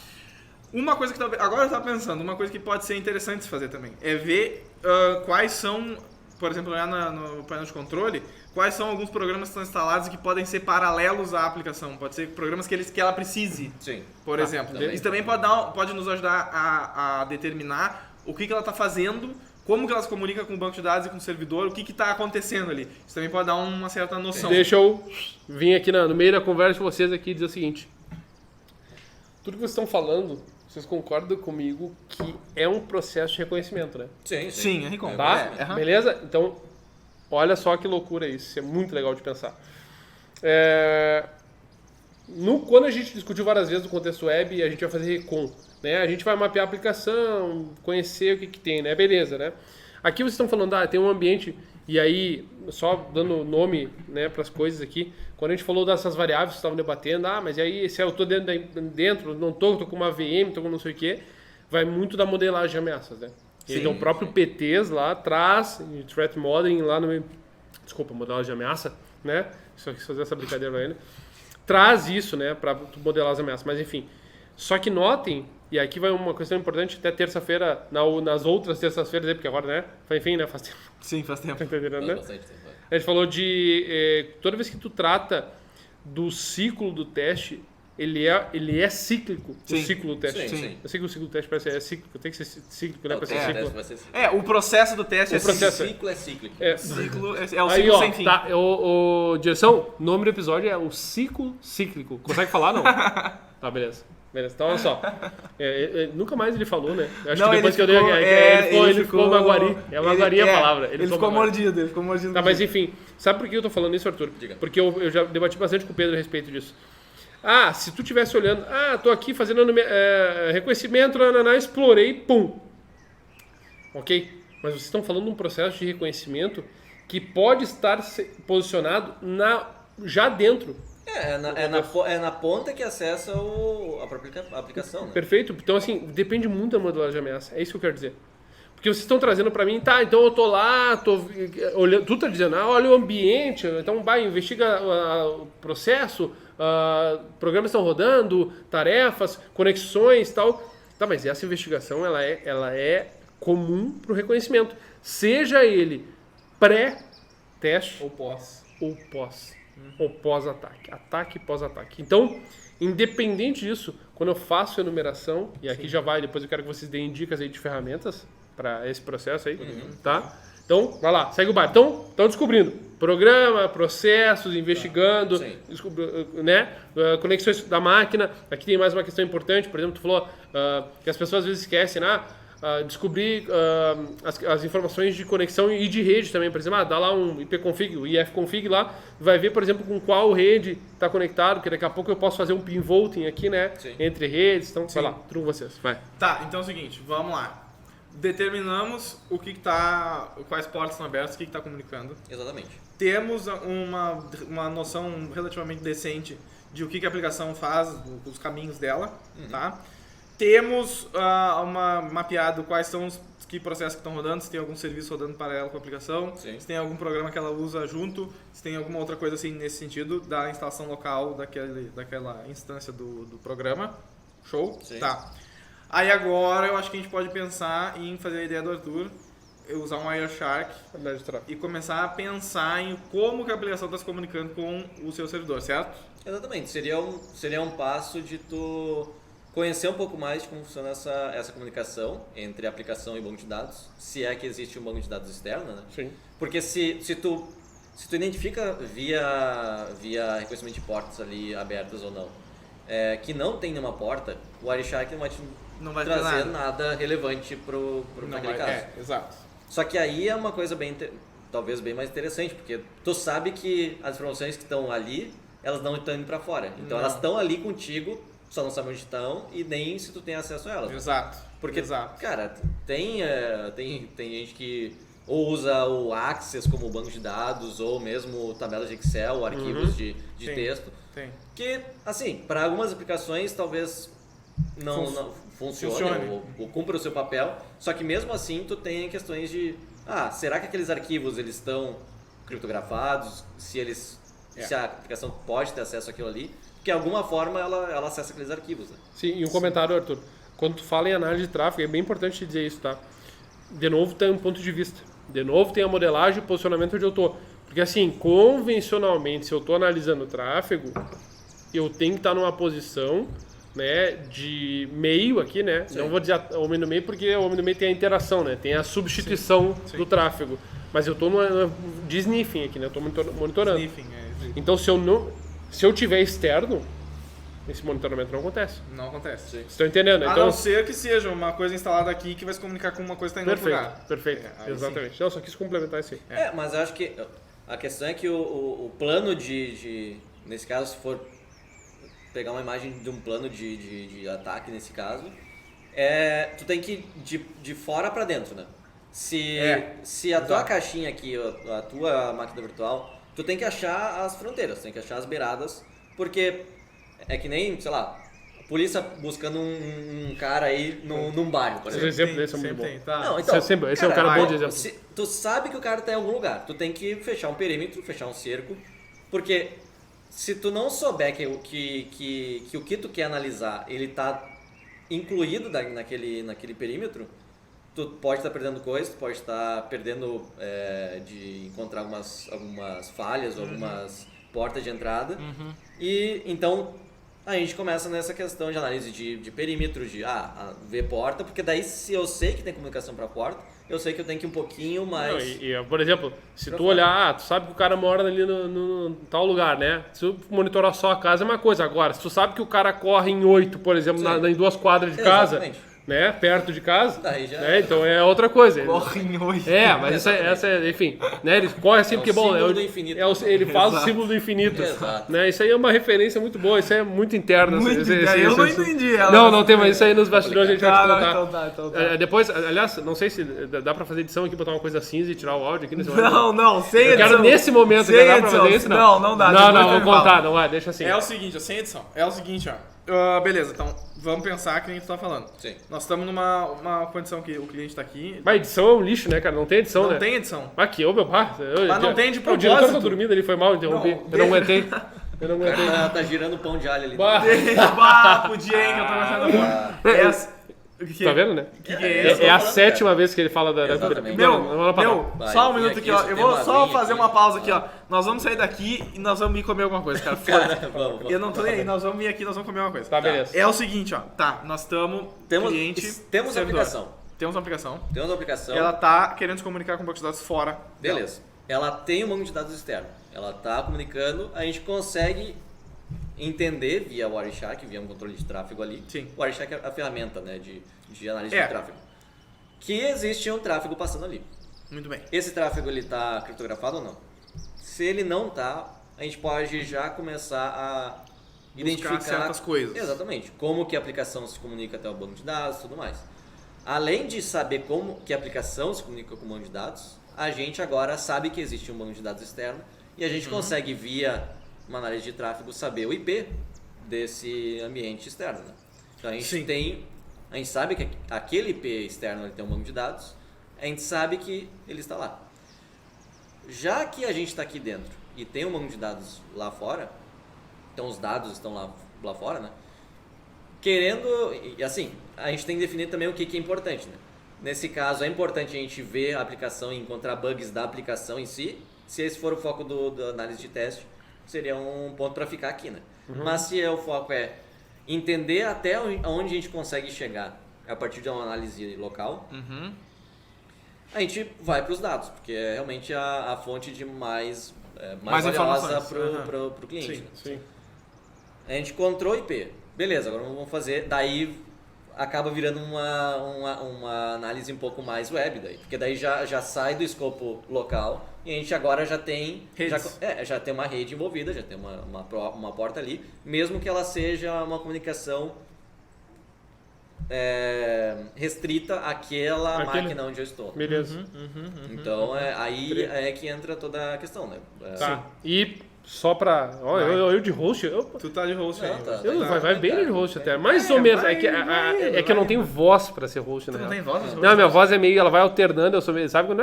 [SPEAKER 1] Uma coisa que agora eu tava pensando, uma coisa que pode ser interessante se fazer também, é ver quais são, por exemplo, olhar no painel de controle, quais são alguns programas que estão instalados e que podem ser paralelos à aplicação. Pode ser programas que ela precise,
[SPEAKER 3] Sim.
[SPEAKER 1] por exemplo.
[SPEAKER 3] também.
[SPEAKER 1] Isso também pode nos ajudar a determinar o que ela está fazendo, como que ela se comunica com o banco de dados e com o servidor, o que está acontecendo ali. Isso também pode dar uma certa noção.
[SPEAKER 2] Deixa eu vir aqui no meio da conversa de vocês aqui e dizer o seguinte. Tudo que vocês estão falando, vocês concordam comigo que é um processo de reconhecimento, né?
[SPEAKER 3] Sim,
[SPEAKER 1] Sim, é recom.
[SPEAKER 2] Tá?
[SPEAKER 1] Aham.
[SPEAKER 2] Beleza? Então, olha só que loucura isso. Isso é muito legal de pensar. Quando a gente discutiu várias vezes no contexto web, a gente vai fazer recon. Né? A gente vai mapear a aplicação, conhecer o que tem, né? Beleza, né? Aqui vocês estão falando, tem um ambiente, e aí, só dando nome, né, para as coisas aqui, quando a gente falou dessas variáveis que estavam debatendo, mas e aí, se eu estou dentro, não estou com uma VM, estou com não sei o quê, vai muito da modelagem de ameaças, né?
[SPEAKER 1] Sim,
[SPEAKER 2] Então, o próprio PTs lá traz, Threat Modeling lá no... Desculpa, modelagem de ameaça, né? Só quis fazer essa brincadeira ainda. Traz isso, né, para modelar as ameaças, mas enfim. Só que notem, e aqui vai uma questão importante, até terça-feira, nas outras terças-feiras, porque agora, né, enfim, né, faz tempo,
[SPEAKER 1] Sim, faz tempo.
[SPEAKER 2] tá entendendo,
[SPEAKER 3] Faz
[SPEAKER 2] né?
[SPEAKER 3] bastante tempo.
[SPEAKER 2] A gente falou de, toda vez que tu trata do ciclo do teste, ele é cíclico,
[SPEAKER 1] Sim.
[SPEAKER 2] o ciclo do teste.
[SPEAKER 3] Sim, sim.
[SPEAKER 2] Eu sei que o ciclo do teste parece cíclico, tem que ser cíclico, né, para ser
[SPEAKER 3] O
[SPEAKER 2] ciclo.
[SPEAKER 3] teste vai ser cíclico.
[SPEAKER 1] O processo do teste
[SPEAKER 2] O processo.
[SPEAKER 3] O ciclo é cíclico.
[SPEAKER 2] É.
[SPEAKER 1] Ciclo, é o
[SPEAKER 2] Aí,
[SPEAKER 1] ciclo
[SPEAKER 2] ó,
[SPEAKER 1] sem fim.
[SPEAKER 2] tá, direção, o nome do episódio é o ciclo cíclico. Consegue falar, não? Tá, beleza. Beleza, então olha só. Nunca mais ele falou, né? Eu acho
[SPEAKER 1] Não,
[SPEAKER 2] que depois que eu dei ele ficou maguari. É maguari a palavra.
[SPEAKER 1] Ele ficou mordido, ele ficou mordido.
[SPEAKER 2] Tá, mas enfim, sabe por que eu tô falando isso, Arthur?
[SPEAKER 3] Diga.
[SPEAKER 2] Porque eu já debati bastante com o Pedro a respeito disso. Se tu estivesse olhando, tô aqui fazendo reconhecimento, explorei, pum. Ok? Mas vocês estão falando de um processo de reconhecimento que pode estar posicionado já dentro.
[SPEAKER 3] É na ponta que acessa a própria aplicação, né?
[SPEAKER 2] Perfeito? Então, assim, depende muito da modelagem de ameaça. É isso que eu quero dizer. Porque vocês estão trazendo para mim, então eu tô lá, tô olhando, tu tá dizendo, olha o ambiente, então investiga o processo, programas estão rodando, tarefas, conexões e tal. Tá, mas essa investigação, ela é comum para o reconhecimento. Seja ele pré-teste
[SPEAKER 1] Ou pós.
[SPEAKER 2] ou pós. Ou pós-ataque. Ataque e pós-ataque. Então, independente disso, quando eu faço a enumeração, e aqui já vai, depois eu quero que vocês deem dicas aí de ferramentas para esse processo aí, tá? Então, vai lá, segue o bar. Então, estão descobrindo programa, processos, investigando, né? Conexões da máquina. Aqui tem mais uma questão importante, por exemplo, tu falou que as pessoas às vezes esquecem, descobrir as informações de conexão e de rede também, por exemplo, dá lá um ipconfig, o ifconfig lá, vai ver, por exemplo, com qual rede está conectado, que daqui a pouco eu posso fazer um pin voting aqui, né, entre redes, então, vai lá, tudo vocês, vai.
[SPEAKER 1] Tá, então é o seguinte, vamos lá. Determinamos quais portas estão abertas, o que está comunicando.
[SPEAKER 3] Exatamente.
[SPEAKER 1] Temos uma noção relativamente decente de o que a aplicação faz, os caminhos dela, tá? temos mapeado quais são que processos que estão rodando, se tem algum serviço rodando paralelo com a aplicação,
[SPEAKER 3] Sim.
[SPEAKER 1] se tem algum programa que ela usa junto, se tem alguma outra coisa assim nesse sentido da instalação local daquela instância do programa. Show?
[SPEAKER 3] Sim.
[SPEAKER 1] Tá. Aí agora eu acho que a gente pode pensar em fazer a ideia do Arthur, usar um Wireshark e começar a pensar em como que a aplicação está se comunicando com o seu servidor, certo?
[SPEAKER 3] Exatamente. Seria um passo de tu conhecer um pouco mais de como funciona essa comunicação entre aplicação e banco de dados, se é que existe um banco de dados externo, né?
[SPEAKER 2] Sim.
[SPEAKER 3] Porque se tu identifica via reconhecimento de portas ali abertas ou não, que não tem nenhuma porta, o Wireshark não vai trazer nada relevante pro aquele caso.
[SPEAKER 1] Exato.
[SPEAKER 3] Só que aí é uma coisa talvez bem mais interessante, porque tu sabe que as informações que estão ali, elas não estão indo para fora. Então elas estão ali contigo, só não sabe onde estão e nem se tu tem acesso a elas.
[SPEAKER 1] Exato.
[SPEAKER 3] Porque,
[SPEAKER 1] Exato.
[SPEAKER 3] cara, tem gente que ou usa o Access como banco de dados, ou mesmo tabelas de Excel, arquivos de texto.
[SPEAKER 1] Tem.
[SPEAKER 3] Que, assim, para algumas aplicações talvez não funcione. Ou cumpra o seu papel, só que mesmo assim tu tem questões de será que aqueles arquivos eles estão criptografados, se a aplicação pode ter acesso àquilo ali, porque de alguma forma ela acessa aqueles arquivos, né?
[SPEAKER 2] Sim, e um comentário, Arthur. Quando tu fala em análise de tráfego, é bem importante te dizer isso, tá? De novo tem um ponto de vista. De novo tem a modelagem e o posicionamento onde eu tô. Porque assim, convencionalmente, se eu tô analisando o tráfego, eu tenho que estar numa posição, né, de meio aqui, né?
[SPEAKER 3] Sim.
[SPEAKER 2] Não vou dizer homem no meio, porque o homem no meio tem a interação, né? Tem a substituição do tráfego. Mas eu tô de sniffing aqui, né? Eu tô monitorando.
[SPEAKER 1] Sniffing,
[SPEAKER 2] Então se eu tiver externo, esse monitoramento não acontece.
[SPEAKER 1] Não acontece.
[SPEAKER 3] Sim.
[SPEAKER 2] Vocês estão entendendo?
[SPEAKER 1] A
[SPEAKER 2] Então,
[SPEAKER 1] não ser que seja uma coisa instalada aqui que vai se comunicar com uma coisa que está em outro lugar.
[SPEAKER 2] Perfeito,
[SPEAKER 1] Aí
[SPEAKER 2] exatamente. Não, só quis complementar isso aí.
[SPEAKER 3] Mas eu acho que a questão é que o plano nesse caso, se for pegar uma imagem de um plano de ataque nesse caso, tu tem que ir de fora para dentro, né? Se a tua caixinha aqui, a tua máquina virtual, tu tem que achar as fronteiras, tem que achar as beiradas, porque é que nem, sei lá, a polícia buscando um cara aí num bairro, por
[SPEAKER 2] Esse
[SPEAKER 3] exemplo.
[SPEAKER 2] exemplo desse é muito bom.
[SPEAKER 1] Tá.
[SPEAKER 3] Não, então,
[SPEAKER 2] Esse é um cara bom de exemplo.
[SPEAKER 3] Tu sabe que o cara tá em algum lugar, tu tem que fechar um perímetro, fechar um cerco, porque se tu não souber que o que tu quer analisar, ele tá incluído naquele perímetro, tu pode estar perdendo coisas, tu pode estar perdendo de encontrar algumas falhas, algumas portas de entrada. E então a gente começa nessa questão de análise de perímetro, de ver porta, porque daí se eu sei que tem comunicação para porta, eu sei que eu tenho que ir um pouquinho mais...
[SPEAKER 2] Não, por exemplo, se tu olhar, tu sabe que o cara mora ali no tal lugar, né? Se tu monitorar só a casa é uma coisa. Agora, se tu sabe que o cara corre em 8, por exemplo, em 2 quadras de casa...
[SPEAKER 3] Exatamente.
[SPEAKER 2] Né? Perto de casa,
[SPEAKER 3] Daí já...
[SPEAKER 2] né? Então é outra coisa.
[SPEAKER 1] Corre em 8.
[SPEAKER 2] Mas enfim, né? Ele corre assim porque, bom,
[SPEAKER 3] símbolo do infinito.
[SPEAKER 2] ele faz o símbolo do infinito.
[SPEAKER 3] Exato.
[SPEAKER 2] Né? Isso aí é uma referência muito boa, isso aí é muito interno.
[SPEAKER 1] Eu não entendi ela.
[SPEAKER 2] Não tem, mas isso aí nos bastidores a gente vai te contar.
[SPEAKER 1] Então tá.
[SPEAKER 2] Depois, aliás, não sei se dá pra fazer edição aqui, botar uma coisa cinza e tirar o áudio aqui nesse momento.
[SPEAKER 1] Não, sem edição.
[SPEAKER 2] Eu quero nesse momento,
[SPEAKER 1] sem
[SPEAKER 2] dá pra fazer isso?
[SPEAKER 1] Não dá.
[SPEAKER 2] Não, vou contar, não vai, deixa assim.
[SPEAKER 1] É o seguinte, sem edição. É o seguinte, beleza, então vamos pensar que a gente tá falando.
[SPEAKER 3] Sim.
[SPEAKER 1] Nós estamos numa condição que o cliente tá aqui.
[SPEAKER 2] Mas edição é um lixo, né, cara? Não tem edição, né?
[SPEAKER 1] Não tem edição.
[SPEAKER 2] Aqui, ô meu pai.
[SPEAKER 1] Mas não tem de
[SPEAKER 2] O diretor tá
[SPEAKER 1] propósito.
[SPEAKER 2] dormindo ali, foi mal, interrompi. Eu não aguentei.
[SPEAKER 3] Tá girando o pão de alho ali.
[SPEAKER 1] Podia, hein, que eu tô gostando.
[SPEAKER 2] Tá vendo, né?
[SPEAKER 1] Que é isso?
[SPEAKER 2] É a 7ª vez que ele fala da
[SPEAKER 3] Exatamente.
[SPEAKER 1] Só um minuto aqui, ó.
[SPEAKER 3] tem
[SPEAKER 1] Eu vou
[SPEAKER 3] uma
[SPEAKER 1] só
[SPEAKER 3] linha
[SPEAKER 1] fazer
[SPEAKER 3] aqui.
[SPEAKER 1] uma pausa aqui, ó. Nós vamos sair daqui e nós vamos ir comer alguma coisa, cara. Foda-se.
[SPEAKER 3] Vamos.
[SPEAKER 1] Eu não tô nem aí, nós vamos vir aqui e nós vamos comer uma coisa.
[SPEAKER 2] Tá, beleza.
[SPEAKER 1] É o seguinte, ó. Tá, nós estamos. Cliente.
[SPEAKER 3] Temos a
[SPEAKER 1] servidor.
[SPEAKER 3] aplicação.
[SPEAKER 1] Temos uma aplicação.
[SPEAKER 3] Temos a aplicação.
[SPEAKER 1] Ela tá querendo se comunicar com o banco de dados fora.
[SPEAKER 3] Beleza. Ela tem um banco de dados externo. Ela tá comunicando, a gente consegue entender via Wireshark, via um controle de tráfego ali.
[SPEAKER 1] Sim.
[SPEAKER 3] O Wireshark é a ferramenta, né, de análise
[SPEAKER 1] É.
[SPEAKER 3] de tráfego. Que existe um tráfego passando ali.
[SPEAKER 1] Muito bem.
[SPEAKER 3] Esse tráfego ele tá criptografado ou não? Se ele não tá, a gente pode já começar a identificar
[SPEAKER 1] certas coisas.
[SPEAKER 3] Exatamente. Como que a aplicação se comunica até o banco de dados e tudo mais. Além de saber como que a aplicação se comunica com o banco de dados, a gente agora sabe que existe um banco de dados externo e a gente consegue, via uma análise de tráfego, saber o IP desse ambiente externo. Né? Então a gente
[SPEAKER 1] Sim.
[SPEAKER 3] tem A gente sabe que aquele IP externo ele tem um banco de dados, a gente sabe que ele está lá. Já que a gente está aqui dentro e tem um banco de dados lá fora, então os dados estão lá fora, né? Assim, a gente tem que definir também o que é importante, né? Nesse caso, é importante a gente ver a aplicação e encontrar bugs da aplicação em si. Se esse for o foco da análise de teste, seria um ponto para ficar aqui, né? Mas se o foco é entender até onde a gente consegue chegar a partir de uma análise local, a gente vai para os dados, porque é realmente a fonte de mais valiosa para o cliente.
[SPEAKER 2] Sim,
[SPEAKER 3] né?
[SPEAKER 2] sim.
[SPEAKER 3] A gente encontrou IP. Beleza, agora vamos fazer. Daí acaba virando uma análise um pouco mais web, porque daí já sai do escopo local e a gente agora já tem já tem uma rede envolvida, já tem uma porta ali, mesmo que ela seja uma comunicação restrita àquela máquina onde eu estou.
[SPEAKER 2] Beleza.
[SPEAKER 3] Então aí é que entra toda a questão, né?
[SPEAKER 2] Tá. E só pra... Ó, eu de host...
[SPEAKER 1] Tu tá de host aí.
[SPEAKER 2] Vai bem de host até. Mais ou menos. É que eu não tenho voz pra ser host, né?
[SPEAKER 1] Tu não tem voz?
[SPEAKER 2] Não, minha voz é meio... Ela vai alternando, eu sou meio... Sabe quando...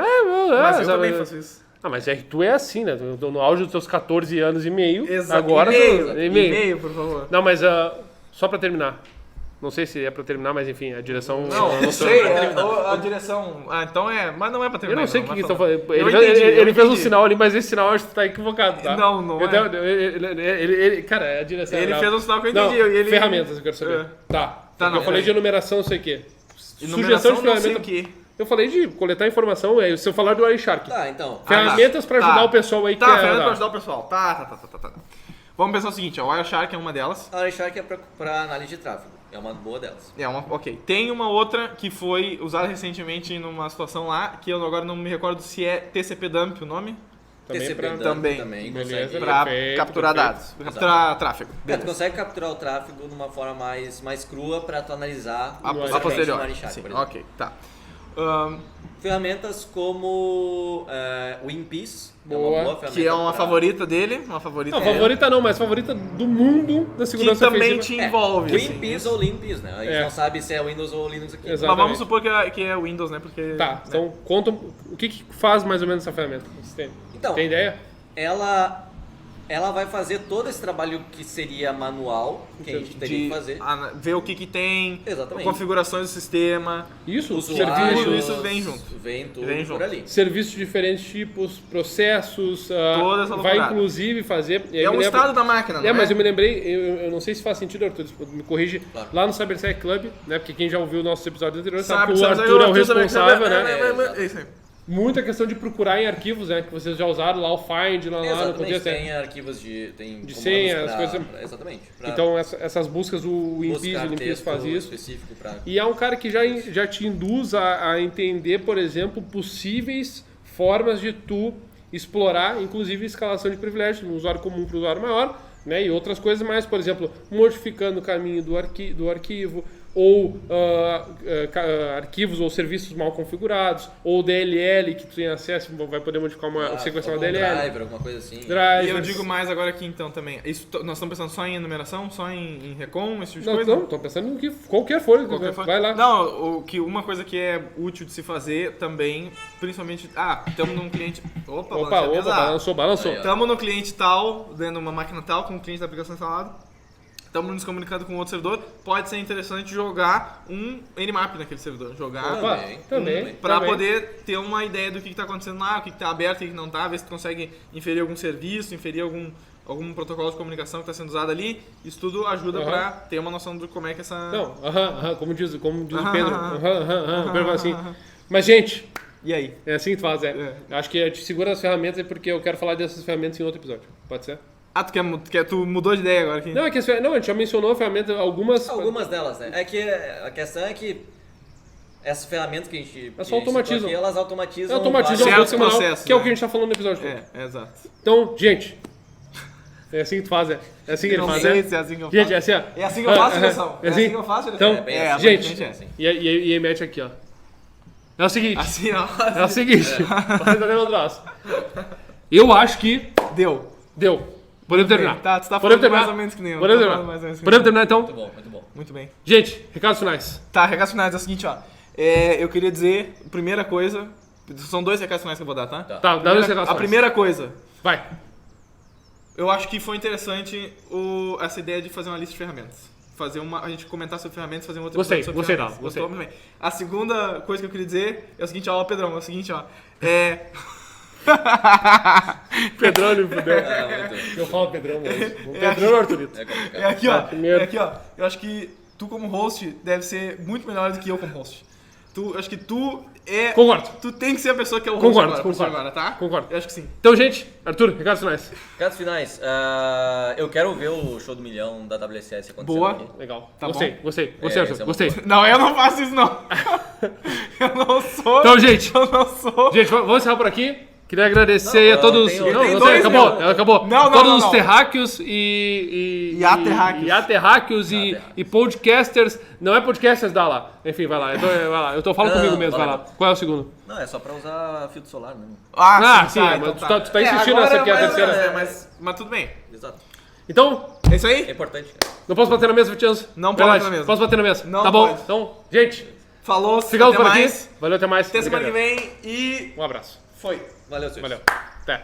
[SPEAKER 1] Mas eu também faço isso.
[SPEAKER 2] Ah, mas é que tu é assim, né? No auge dos teus 14 anos e meio.
[SPEAKER 1] Exato.
[SPEAKER 2] Agora...
[SPEAKER 1] E-mail, por favor.
[SPEAKER 2] Não, mas só pra terminar. Não sei se é pra terminar, mas enfim, a direção...
[SPEAKER 1] Não sei. A direção... então é... Mas não é pra terminar.
[SPEAKER 2] Eu não sei o que
[SPEAKER 1] eles
[SPEAKER 2] estão falando. Ele fez um sinal ali, mas esse sinal eu acho que tá equivocado, tá?
[SPEAKER 1] Não é.
[SPEAKER 2] Cara, a direção...
[SPEAKER 1] Ele fez um sinal que eu entendi.
[SPEAKER 2] Ferramentas, eu quero saber. Tá, eu falei de enumeração, não sei o quê.
[SPEAKER 1] Sugestão de ferramenta...
[SPEAKER 2] Eu falei de coletar informação, se eu falar do Wireshark.
[SPEAKER 3] Tá, então.
[SPEAKER 2] Ferramentas pra ajudar o pessoal aí que
[SPEAKER 1] ferramentas pra ajudar o pessoal. Tá. Vamos pensar o seguinte, a Wireshark é uma delas.
[SPEAKER 3] A Wireshark é pra análise de tráfego. É uma boa delas.
[SPEAKER 1] Ok. Tem uma outra que foi usada recentemente numa situação lá, que eu agora não me recordo se é TCP Dump o nome.
[SPEAKER 3] Também
[SPEAKER 2] beleza,
[SPEAKER 1] pra capturar dados, pra capturar tráfego.
[SPEAKER 3] Tu consegue capturar o tráfego de uma forma mais crua pra tu analisar
[SPEAKER 1] a posterior.
[SPEAKER 3] no Wireshark,
[SPEAKER 1] Sim,
[SPEAKER 3] por exemplo.
[SPEAKER 1] ok, tá.
[SPEAKER 3] Ferramentas como o InPeace, é
[SPEAKER 2] Boa.
[SPEAKER 3] uma boa ferramenta.
[SPEAKER 1] Que é uma favorita dele,
[SPEAKER 2] Não, favorita não, mas favorita do mundo da
[SPEAKER 1] que
[SPEAKER 2] segurança
[SPEAKER 1] também
[SPEAKER 2] ofensiva.
[SPEAKER 1] te envolve.
[SPEAKER 3] O InPeace ou LinPeace, né? A gente não sabe se é Windows ou Linux aqui.
[SPEAKER 2] Exato.
[SPEAKER 1] Mas vamos supor que é Windows, né? Porque,
[SPEAKER 2] Tá, então conta o que faz mais ou menos essa ferramenta. Você tem ideia?
[SPEAKER 3] Ela vai fazer todo esse trabalho que seria manual, que a gente teria que fazer.
[SPEAKER 1] Ver o que tem,
[SPEAKER 3] Exatamente.
[SPEAKER 1] configurações do sistema.
[SPEAKER 2] Isso,
[SPEAKER 3] Usuários,
[SPEAKER 1] tudo isso vem junto.
[SPEAKER 3] Vem tudo
[SPEAKER 1] Vem
[SPEAKER 3] por
[SPEAKER 1] junto.
[SPEAKER 3] ali.
[SPEAKER 2] serviços de diferentes tipos, processos,
[SPEAKER 1] Toda essa
[SPEAKER 2] vai
[SPEAKER 1] loucurada.
[SPEAKER 2] inclusive fazer...
[SPEAKER 1] É o estado da máquina, não é?
[SPEAKER 2] Mas eu me lembrei, eu não sei se faz sentido, Arthur, me corrige,
[SPEAKER 3] Claro.
[SPEAKER 2] lá no CyberSec Club, né, porque quem já ouviu nossos episódios anteriores sabe que o
[SPEAKER 1] sabe,
[SPEAKER 2] Arthur é o responsável, né?
[SPEAKER 1] É isso aí.
[SPEAKER 2] Muita questão de procurar em arquivos, né, que vocês já usaram lá, o Find, lá no
[SPEAKER 3] Exatamente,
[SPEAKER 2] contexto.
[SPEAKER 3] tem arquivos de comandos
[SPEAKER 2] senha, as coisas...
[SPEAKER 3] Exatamente.
[SPEAKER 2] Então essas buscas, o InPeace,
[SPEAKER 3] buscar
[SPEAKER 2] o LinPeace faz
[SPEAKER 3] texto
[SPEAKER 2] isso.
[SPEAKER 3] específico pra...
[SPEAKER 2] E é um cara que já te induz a entender, por exemplo, possíveis formas de tu explorar, inclusive escalação de privilégios, no usuário comum para o usuário maior, né, e outras coisas mais, por exemplo, modificando o caminho do arquivo, ou arquivos ou serviços mal configurados, ou DLL que tu tem acesso, vai poder modificar sequenciar uma DLL.
[SPEAKER 3] Driver, alguma coisa assim.
[SPEAKER 1] E eu digo mais agora aqui então também. Isso, nós estamos pensando só em enumeração, só em recon, esse tipo de coisa?
[SPEAKER 2] Não, estou pensando no que qualquer folha. Vai lá.
[SPEAKER 1] Não, uma coisa que é útil de se fazer também, principalmente... estamos num cliente... Opa,
[SPEAKER 2] balançou.
[SPEAKER 1] Estamos no cliente tal, dentro de uma máquina tal, com o cliente da aplicação instalado. Estamos nos comunicando com outro servidor. Pode ser interessante jogar um Nmap naquele servidor.
[SPEAKER 2] Também.
[SPEAKER 1] Para poder ter uma ideia do que está acontecendo lá, o que está aberto, o que não está, ver se tu consegue inferir algum serviço, inferir algum protocolo de comunicação que está sendo usado ali. Isso tudo ajuda para ter uma noção de como é que essa...
[SPEAKER 2] Não, como diz o Pedro. Pedro assim. Mas, gente...
[SPEAKER 1] E aí?
[SPEAKER 2] É assim que tu faz, Acho que te segura as ferramentas porque eu quero falar dessas ferramentas em outro episódio. Pode ser?
[SPEAKER 1] Tu mudou de ideia agora aqui?
[SPEAKER 2] Não, a gente já mencionou a ferramenta, algumas
[SPEAKER 3] delas, né? É que a questão é que essas ferramentas que a gente
[SPEAKER 2] só automatizam.
[SPEAKER 3] aqui, elas automatizam
[SPEAKER 1] certos processos,
[SPEAKER 2] que é o que a gente tá falando no episódio.
[SPEAKER 1] Exato.
[SPEAKER 2] Então, gente, é assim que tu faz, É assim que ele faz,
[SPEAKER 1] sei se é assim que eu faço.
[SPEAKER 2] Gente, é assim, ó.
[SPEAKER 1] É assim que eu faço, direção.
[SPEAKER 2] É assim
[SPEAKER 1] que eu faço, direção.
[SPEAKER 2] Então, gente,
[SPEAKER 3] assim.
[SPEAKER 2] e aí mete aqui, ó. É o seguinte.
[SPEAKER 1] Assim, ó.
[SPEAKER 2] É o seguinte. Você tá dando o braço. Eu acho que...
[SPEAKER 1] Deu.
[SPEAKER 2] Podemos terminar.
[SPEAKER 1] Tá, tu tá
[SPEAKER 2] Podemos
[SPEAKER 1] falando
[SPEAKER 2] terminar.
[SPEAKER 1] mais ou menos que nem eu.
[SPEAKER 2] Podemos
[SPEAKER 1] Tô
[SPEAKER 2] terminar.
[SPEAKER 1] falando mais ou menos que nem
[SPEAKER 2] Podemos
[SPEAKER 1] eu.
[SPEAKER 2] terminar então?
[SPEAKER 3] Muito bom, muito bom.
[SPEAKER 1] Muito bem.
[SPEAKER 2] Gente, recados finais.
[SPEAKER 1] Tá, recados finais é o seguinte, ó. Eu queria dizer, primeira coisa... São 2 recados finais que eu vou dar, tá?
[SPEAKER 2] Tá, dá dois recados
[SPEAKER 1] A
[SPEAKER 2] finais.
[SPEAKER 1] primeira coisa...
[SPEAKER 2] Vai.
[SPEAKER 1] Eu acho que foi interessante essa ideia de fazer uma lista de ferramentas. A gente comentar sobre ferramentas, fazer um outro
[SPEAKER 2] Gostei,
[SPEAKER 1] episódio sobre
[SPEAKER 2] gostei
[SPEAKER 1] ferramentas.
[SPEAKER 2] dela, gostei.
[SPEAKER 1] Gostou? Muito bem. A segunda coisa que eu queria dizer é o seguinte, ó, Pedrão, é o seguinte, ó.
[SPEAKER 2] Pedrão me fudeu.
[SPEAKER 3] Muito.
[SPEAKER 2] Eu falo Pedrão hoje. O Pedrão ou Arthurito?
[SPEAKER 3] É complicado.
[SPEAKER 1] É aqui, ó.
[SPEAKER 2] primeiro.
[SPEAKER 1] É aqui, ó. Eu acho que tu como host deve ser muito melhor do que eu como host. Eu acho que tu
[SPEAKER 2] Concordo.
[SPEAKER 1] Tu tem que ser a pessoa que é o host
[SPEAKER 2] Concordo,
[SPEAKER 1] agora,
[SPEAKER 2] concordo.
[SPEAKER 1] agora, tá?
[SPEAKER 2] Concordo.
[SPEAKER 1] Eu acho que sim.
[SPEAKER 2] Então, gente, Arthur, recados finais.
[SPEAKER 3] Recados finais. Eu quero ver o show do milhão da WSS acontecendo
[SPEAKER 1] Boa.
[SPEAKER 3] aqui.
[SPEAKER 2] Legal.
[SPEAKER 1] Tá
[SPEAKER 2] gostei,
[SPEAKER 1] bom.
[SPEAKER 2] gostei. Gostei,
[SPEAKER 3] essa
[SPEAKER 2] Arthur.
[SPEAKER 3] é uma
[SPEAKER 2] Gostei.
[SPEAKER 3] boa.
[SPEAKER 1] Não, eu não faço isso, não. Eu não sou.
[SPEAKER 2] Então, gente.
[SPEAKER 1] Eu não sou.
[SPEAKER 2] Gente, vamos encerrar por aqui. Queria agradecer
[SPEAKER 3] Não,
[SPEAKER 2] a todos.
[SPEAKER 3] tem
[SPEAKER 2] Não,
[SPEAKER 3] dois,
[SPEAKER 2] não sei, acabou.
[SPEAKER 1] não.
[SPEAKER 2] Acabou.
[SPEAKER 1] Não,
[SPEAKER 2] todos
[SPEAKER 1] não,
[SPEAKER 2] os
[SPEAKER 1] não.
[SPEAKER 2] terráqueos e
[SPEAKER 1] aterráqueos.
[SPEAKER 2] e aterráqueos e podcasters. Não é podcasters, dá lá. Enfim, vai lá. Vai lá. Eu tô falando
[SPEAKER 3] Não,
[SPEAKER 2] comigo mesmo,
[SPEAKER 3] fala
[SPEAKER 2] vai lá.
[SPEAKER 3] aí.
[SPEAKER 2] Qual é o segundo?
[SPEAKER 3] Não, é só pra usar filtro solar, né?
[SPEAKER 2] Ah, sim,
[SPEAKER 1] então
[SPEAKER 2] mas tu tá insistindo
[SPEAKER 1] agora
[SPEAKER 2] nessa aqui, a
[SPEAKER 1] mais ou
[SPEAKER 2] terceira.
[SPEAKER 1] menos, mas tudo bem.
[SPEAKER 3] Exato.
[SPEAKER 2] Então,
[SPEAKER 1] É isso
[SPEAKER 3] É
[SPEAKER 1] aí?
[SPEAKER 3] importante, cara.
[SPEAKER 2] não posso bater na mesa, Vitianos?
[SPEAKER 1] Não pode
[SPEAKER 2] Verdade,
[SPEAKER 1] bater na mesa.
[SPEAKER 2] Posso bater na mesa?
[SPEAKER 1] Não
[SPEAKER 2] tá bom?
[SPEAKER 1] pode.
[SPEAKER 2] Então, gente,
[SPEAKER 1] Falou,
[SPEAKER 2] ficamos
[SPEAKER 1] até
[SPEAKER 2] por aqui.
[SPEAKER 1] mais.
[SPEAKER 2] Valeu, até mais.
[SPEAKER 1] Até semana que
[SPEAKER 2] Obrigado.
[SPEAKER 1] vem e
[SPEAKER 2] Um abraço.
[SPEAKER 1] foi.
[SPEAKER 3] Valeu, senhores.
[SPEAKER 2] Valeu. Até.